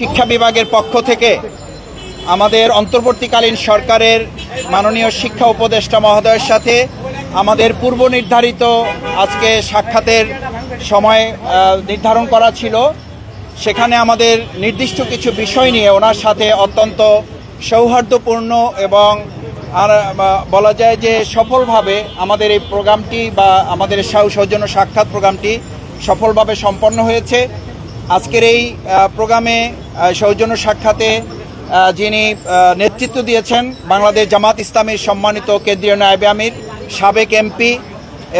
শিক্ষা বিভাগের পক্ষ থেকে আমাদের অন্তর্বর্তীকালীন সরকারের মাননীয় শিক্ষা উপদেষ্টা মহোদয়ের সাথে আমাদের পূর্ব নির্ধারিত আজকে সাক্ষাতের সময় নির্ধারণ করা ছিল। সেখানে আমাদের নির্দিষ্ট কিছু বিষয় নিয়ে ওনার সাথে অত্যন্ত সৌহার্দ্যপূর্ণ এবং বলা যায় যে সফলভাবে আমাদের এই প্রোগ্রামটি বা আমাদের সৌজন্য সাক্ষাৎ প্রোগ্রামটি সফলভাবে সম্পন্ন হয়েছে। আজকের এই প্রোগ্রামে সৌজন্য সাক্ষাতে যিনি নেতৃত্ব দিয়েছেন বাংলাদেশ জামাত ইসলামীর সম্মানিত কেন্দ্রীয় নায়েবে আমির, সাবেক এমপি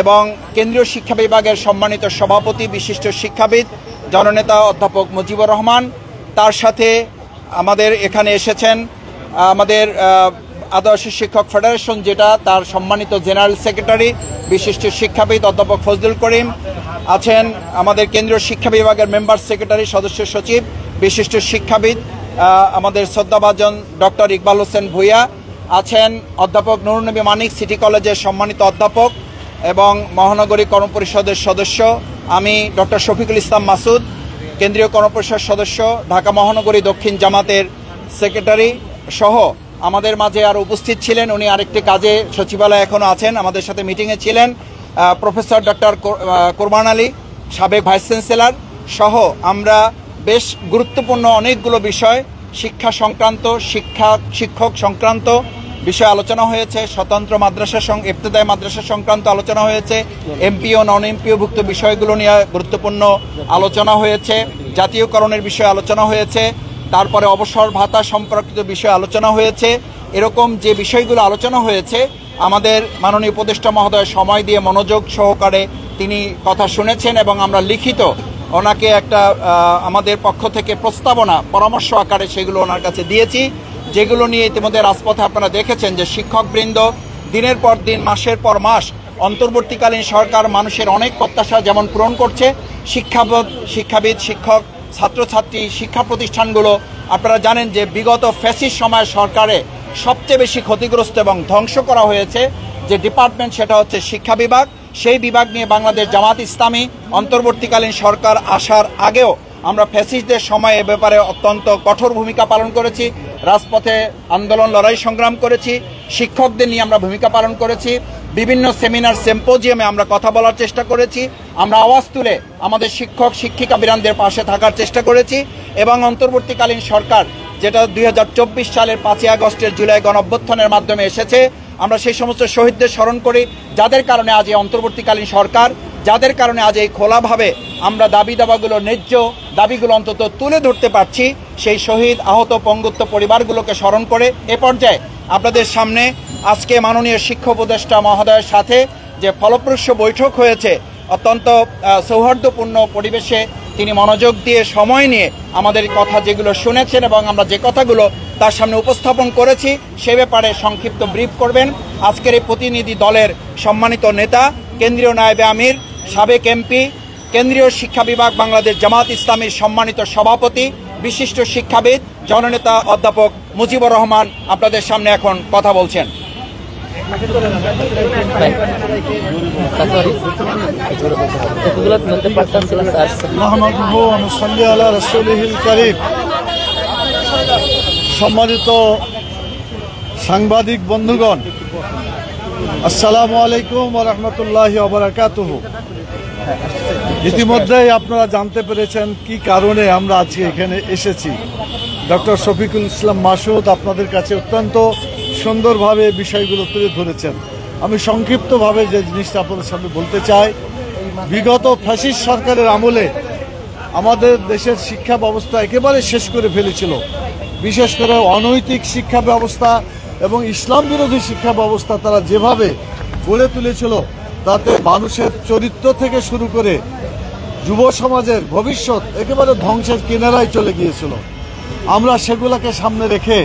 এবং কেন্দ্রীয় শিক্ষা বিভাগের সম্মানিত সভাপতি, বিশিষ্ট শিক্ষাবিদ জননেতা অধ্যাপক মুজিবুর রহমান। তার সাথে আমাদের এখানে এসেছেন আমাদের আদর্শ শিক্ষক ফেডারেশন, যেটা তার সম্মানিত জেনারেল সেক্রেটারি বিশিষ্ট শিক্ষাবিদ অধ্যাপক ফজলুল করিম আছেন, আমাদের কেন্দ্রীয় শিক্ষা বিভাগের মেম্বার সেক্রেটারি সদস্য সচিব বিশিষ্ট শিক্ষাবিদ আমাদের শ্রদ্ধাভাজন ডক্টর ইকবাল হোসেন ভূঁইয়া আছেন, অধ্যাপক নুরুন নবী মানিক সিটি কলেজের সম্মানিত অধ্যাপক এবং মহানগরী কর্মপরিষদের সদস্য, আমি ডক্টর শফিকুল ইসলাম মাসুদ কেন্দ্রীয় কর্মপরিষদ সদস্য, ঢাকা মহানগরী দক্ষিণ জামাতের সেক্রেটারি সহ আমাদের মাঝে আর উপস্থিত ছিলেন, উনি আরেকটি কাজে সচিবালয়ে এখনও আছেন, আমাদের সাথে মিটিংয়ে ছিলেন প্রফেসর ডক্টর কোরবান আলী সাবেক ভাইস চ্যান্সেলর সহ আমরা বেশ গুরুত্বপূর্ণ অনেকগুলো বিষয় শিক্ষা সংক্রান্ত, শিক্ষক সংক্রান্ত বিষয় আলোচনা হয়েছে। স্বতন্ত্র মাদ্রাসা ইবতেদায়ী মাদ্রাসা সংক্রান্ত আলোচনা হয়েছে, এমপিও নন এমপিওভুক্ত বিষয়গুলো নিয়ে গুরুত্বপূর্ণ আলোচনা হয়েছে, জাতীয়করণের বিষয়ে আলোচনা হয়েছে, তারপরে অবসর ভাতা সম্পর্কিত বিষয়ে আলোচনা হয়েছে। এরকম যে বিষয়গুলো আলোচনা হয়েছে আমাদের মাননীয় উপদেষ্টা মহোদয় সময় দিয়ে মনোযোগ সহকারে তিনি কথা শুনেছেন এবং আমরা লিখিত ওনাকে একটা আমাদের পক্ষ থেকে প্রস্তাবনা পরামর্শ আকারে সেগুলো ওনার কাছে দিয়েছি, যেগুলো নিয়ে ইতিমধ্যে রাজপথে আপনারা দেখেছেন যে শিক্ষকবৃন্দ দিনের পর দিন মাসের পর মাস অন্তর্বর্তীকালীন সরকার মানুষের অনেক প্রত্যাশা যেমন পূরণ করছে, শিক্ষাবিদ শিক্ষক ছাত্রছাত্রী শিক্ষা প্রতিষ্ঠানগুলো আপনারা জানেন যে বিগত ফ্যাসিস্ট সময় সরকারে সবচেয়ে বেশি ক্ষতিগ্রস্ত এবং ধ্বংস করা হয়েছে যে ডিপার্টমেন্ট, সেটা হচ্ছে শিক্ষা বিভাগ। সেই বিভাগ নিয়ে বাংলাদেশ জামাত ইসলামী অন্তর্বর্তীকালীন সরকার আসার আগেও আমরা ফ্যাসিস্টদের সময় এ ব্যাপারে অত্যন্ত কঠোর ভূমিকা পালন করেছি, রাজপথে আন্দোলন লড়াই সংগ্রাম করেছি, শিক্ষকদের নিয়ে আমরা ভূমিকা পালন করেছি, বিভিন্ন সেমিনার সিম্পোজিয়ামে আমরা কথা বলার চেষ্টা করেছি, আমরা আওয়াজ তুলে আমাদের শিক্ষক শিক্ষিকা বীরানদের পাশে থাকার চেষ্টা করেছি এবং অন্তর্বর্তীকালীন সরকার যেটা 2024 সালের 5ই আগস্টের জুলাই গণঅভ্যুত্থানের মাধ্যমে এসেছে, আমরা সেই সমস্ত শহীদদের স্মরণ করি যাদের কারণে আজ এই অন্তর্বর্তীকালীন সরকার, যাদের কারণে আজ এই খোলাভাবে আমরা দাবিগুলো ন্যায্য দাবিগুলো অন্তত তুলে ধরতে পারছি। সেই শহীদ আহত পঙ্গুত্ব পরিবারগুলোকে স্মরণ করে এ পর্যায়ে আপনাদের সামনে আজকে মাননীয় শিক্ষা উপদেষ্টা মহোদয়ের সাথে যে ফলপ্রসূ বৈঠক হয়েছে, অত্যন্ত সৌহার্দ্যপূর্ণ পরিবেশে তিনি মনোযোগ দিয়ে সময় নিয়ে আমাদের কথা যেগুলো শুনেছেন এবং আমরা যে কথাগুলো তার সামনে উপস্থাপন করেছি সে ব্যাপারে সংক্ষিপ্ত ব্রিফ করবেন আজকের এই প্রতিনিধি দলের সম্মানিত নেতা, কেন্দ্রীয় নায়েবে আমির, সাবেক এমপি, কেন্দ্রীয় শিক্ষা বিভাগ বাংলাদেশ জামাত ইসলামীর সম্মানিত সভাপতি, বিশিষ্ট শিক্ষাবিদ জননেতা অধ্যাপক মুজিবুর রহমান আপনাদের সামনে এখন কথা বলছেন। সম্মানিত সাংবাদিক বন্ধুগণ, আসসালামু আলাইকুম ওয়া রাহমাতুল্লাহি ওয়া বারাকাতুহু। ইতিমধ্যেই আপনারা জানতে পেরেছেন কি কারণে আমরা আজকে এখানে এসেছি। ডক্টর শফিকুল ইসলাম মাসুদ আপনাদের কাছে অত্যন্ত সুন্দরভাবে বিষয়গুলো তুলে ধরেছেন। আমি সংক্ষিপ্তভাবে যে জিনিসটা আপনাদের সামনে বলতে চাই, বিগত ফ্যাসিস্ট সরকারের আমলে আমাদের দেশের শিক্ষা ব্যবস্থা একেবারে শেষ করে ফেলেছিল। বিশেষ করে অনৈতিক শিক্ষা ব্যবস্থা এবং ইসলাম বিরোধী শিক্ষা ব্যবস্থা তারা যেভাবে গড়ে তুলেছিল, তাতে মানুষের চরিত্র থেকে শুরু করে যুব সমাজের ভবিষ্যৎ একেবারে ধ্বংসের কিনারায় চলে গিয়েছিল। আমরা সেগুলোকে সামনে রেখে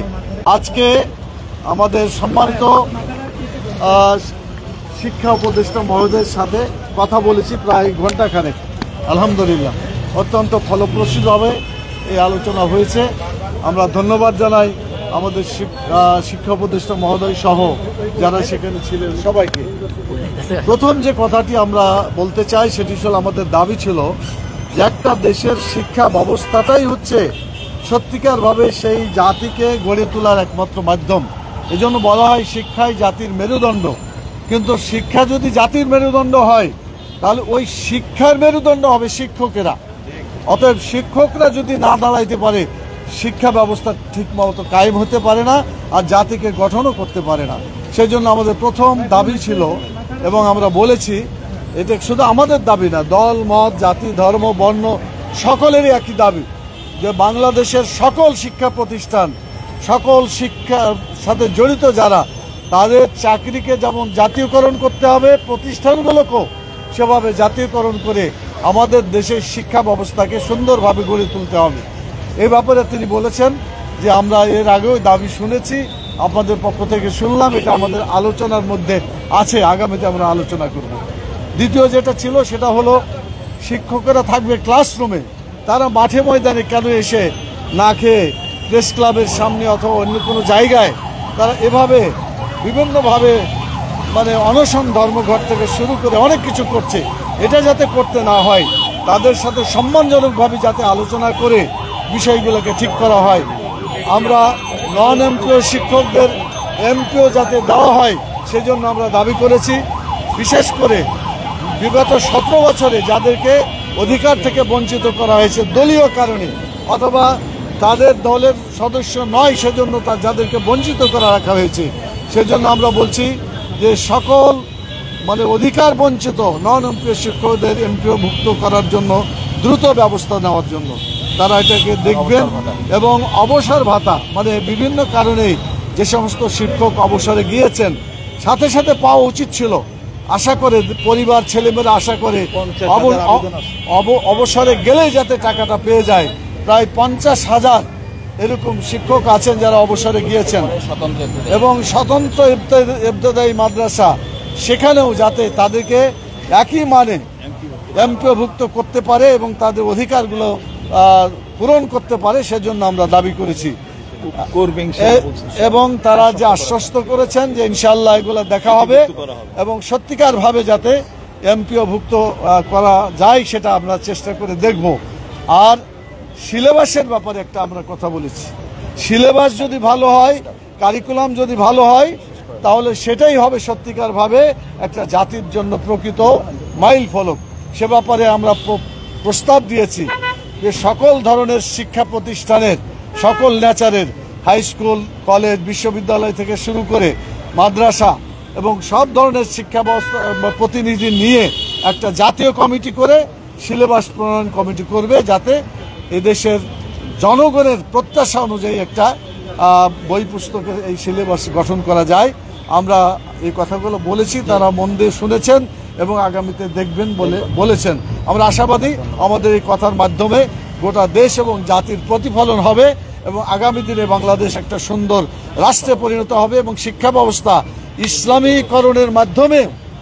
আজকে আমাদের সম্মানিত শিক্ষা উপদেষ্টা মহোদয়ের সাথে কথা বলেছি প্রায় ঘণ্টাখানেক। আলহামদুলিল্লাহ অত্যন্ত ফলপ্রসূভাবে এই আলোচনা হয়েছে। আমরা ধন্যবাদ জানাই আমাদের শিক্ষা উপদেষ্টা মহোদয় সহ যারা সেখানে ছিলেন সবাইকে। প্রথম যে কথাটি আমরা বলতে চাই সেটি হল আমাদের দাবি ছিল যে একটা দেশের শিক্ষা ব্যবস্থাটাই হচ্ছে সত্যিকারভাবে সেই জাতিকে গড়ে তোলার একমাত্র মাধ্যম। এজন্য বলা হয় শিক্ষাই জাতির মেরুদণ্ড। কিন্তু শিক্ষা যদি জাতির মেরুদণ্ড হয় তাহলে ওই শিক্ষার মেরুদণ্ড হবে শিক্ষকেরা। অতএব শিক্ষকরা যদি না দাঁড়াইতে পারে শিক্ষা ব্যবস্থা ঠিকমতো কায়েম হতে পারে না, আর জাতিকে গঠনও করতে পারে না। সেই জন্য আমাদের প্রথম দাবি ছিল, এবং আমরা বলেছি, এটা শুধু আমাদের দাবি না, দল মত জাতি ধর্ম বর্ণ সকলেরই একই দাবি, যে বাংলাদেশের সকল শিক্ষা প্রতিষ্ঠান, সকল শিক্ষার সাথে জড়িত যারা, তাদের চাকরিকে যেমন জাতীয়করণ করতে হবে, প্রতিষ্ঠানগুলোকেও সেভাবে জাতীয়করণ করে আমাদের দেশের শিক্ষা ব্যবস্থাকে সুন্দরভাবে গড়ে তুলতে হবে। এই ব্যাপারে তিনি বলেছেন যে আমরা এর আগেও দাবি শুনেছি, আপনাদের পক্ষ থেকে শুনলাম, এটা আমাদের আলোচনার মধ্যে আছে, আগামীতে আমরা আলোচনা করব। দ্বিতীয় যেটা ছিল সেটা হলো শিক্ষকেরা থাকবে ক্লাসরুমে, তারা মাঠে ময়দানে কেন এসে না খেয়ে প্রেস ক্লাবের সামনে অথবা অন্য কোনো জায়গায় তারা এভাবে বিভিন্নভাবে অনশন ধর্মঘট থেকে শুরু করে অনেক কিছু করছে। এটা যাতে করতে না হয়, তাদের সাথে সম্মানজনকভাবে যাতে আলোচনা করে বিষয়গুলোকে ঠিক করা হয়। আমরা নন এমপিও শিক্ষকদের এমপিও যাতে দেওয়া হয় সেজন্য আমরা দাবি করেছি। বিশেষ করে বিগত 17 বছরে যাদেরকে অধিকার থেকে বঞ্চিত করা হয়েছে দলীয় কারণে, অথবা তাদের দলের সদস্য নয় সেজন্য যাদেরকে বঞ্চিত করা রাখা হয়েছে, সেজন্য আমরা বলছি যে সকল অধিকার বঞ্চিত নন এমপিও শিক্ষকদের এমপিও ভুক্ত করার জন্য দ্রুত ব্যবস্থা নেওয়ার জন্য তারা এটাকে দেখবেন। এবং অবসর ভাতা বিভিন্ন কারণে যে সমস্ত শিক্ষক অবসরে গিয়েছেন, সাথে সাথে পাওয়া উচিত ছিল। আশা করে পরিবার ছেলেমেয়েরা আশা করে অবসরে গেলেই যাতে টাকাটা পেয়ে যায়। প্রায় 50,000 এরকম শিক্ষক আছেন যারা অবসরে গিয়েছেন, এবং স্বতন্ত্র ইবতেদায়ী মাদ্রাসা, সেখানেও যাতে তাদেরকে একই মানে এমপিওভুক্ত করতে পারে এবং তাদের অধিকারগুলো পূরণ করতে পারে, সেজন্য আমরা দাবি করেছি। এবং তারা যে আশ্বস্ত করেছেন যে ইনশাআল্লাহ এগুলো দেখা হবে এবং সত্যিকারভাবে যাতে এমপিওভুক্ত করা যায় সেটা আমরা চেষ্টা করে দেখব। আর সিলেবাসের ব্যাপারে একটা আমরা কথা বলেছি, সিলেবাস যদি ভালো হয়, কারিকুলাম যদি ভালো হয়, তাহলে সেটাই হবে সত্যিকারভাবে একটা জাতির জন্য প্রকৃত মাইল ফলক। সে ব্যাপারে আমরা প্রস্তাব দিয়েছি যে সকল ধরনের শিক্ষা প্রতিষ্ঠানের, সকল নেচারের, হাই স্কুল কলেজ বিশ্ববিদ্যালয় থেকে শুরু করে মাদ্রাসা এবং সব ধরনের শিক্ষা ব্যবস্থা প্রতিনিধি নিয়ে একটা জাতীয় কমিটি করে সিলেবাস প্রণয়ন কমিটি করবে, যাতে এদেশের জনগণের প্রত্যাশা অনুযায়ী একটা বই পুস্তকের এই সিলেবাস গঠন করা যায়। আমরা এই কথাগুলো বলেছি, তারা মন দিয়ে শুনেছেন এবং আগামীতে দেখবেন বলেছেন। আমরা আশাবাদী আমাদের এই কথার মাধ্যমে গোটা দেশ এবং জাতির প্রতিফলন হবে এবং আগামী দিনে বাংলাদেশ একটা সুন্দর রাষ্ট্রে পরিণত হবে এবং শিক্ষা ব্যবস্থা ইসলামীকরণের মাধ্যমে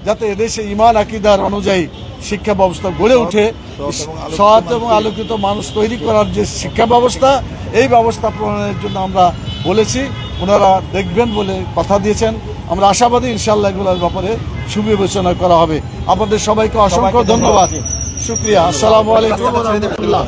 যাতে এদেশে ঈমান আকীদার অনুযায়ী শিক্ষা ব্যবস্থা গড়ে ওঠে, সৎ এবং আলোকিত মানুষ তৈরি করার যে শিক্ষা ব্যবস্থা, এই ব্যবস্থা প্রণয়নের জন্য আমরা বলেছি। ওনারা দেখবেন বলে কথা দিয়েছেন। আমরা আশাবাদী ইনশাআল্লাহ এগুলোর ব্যাপারে সুবিবেচনা করা হবে। আপনাদের সবাইকে অসংখ্য ধন্যবাদ, শুকরিয়া। আসসালামু আলাইকুম ওয়া রাহমাতুল্লাহ।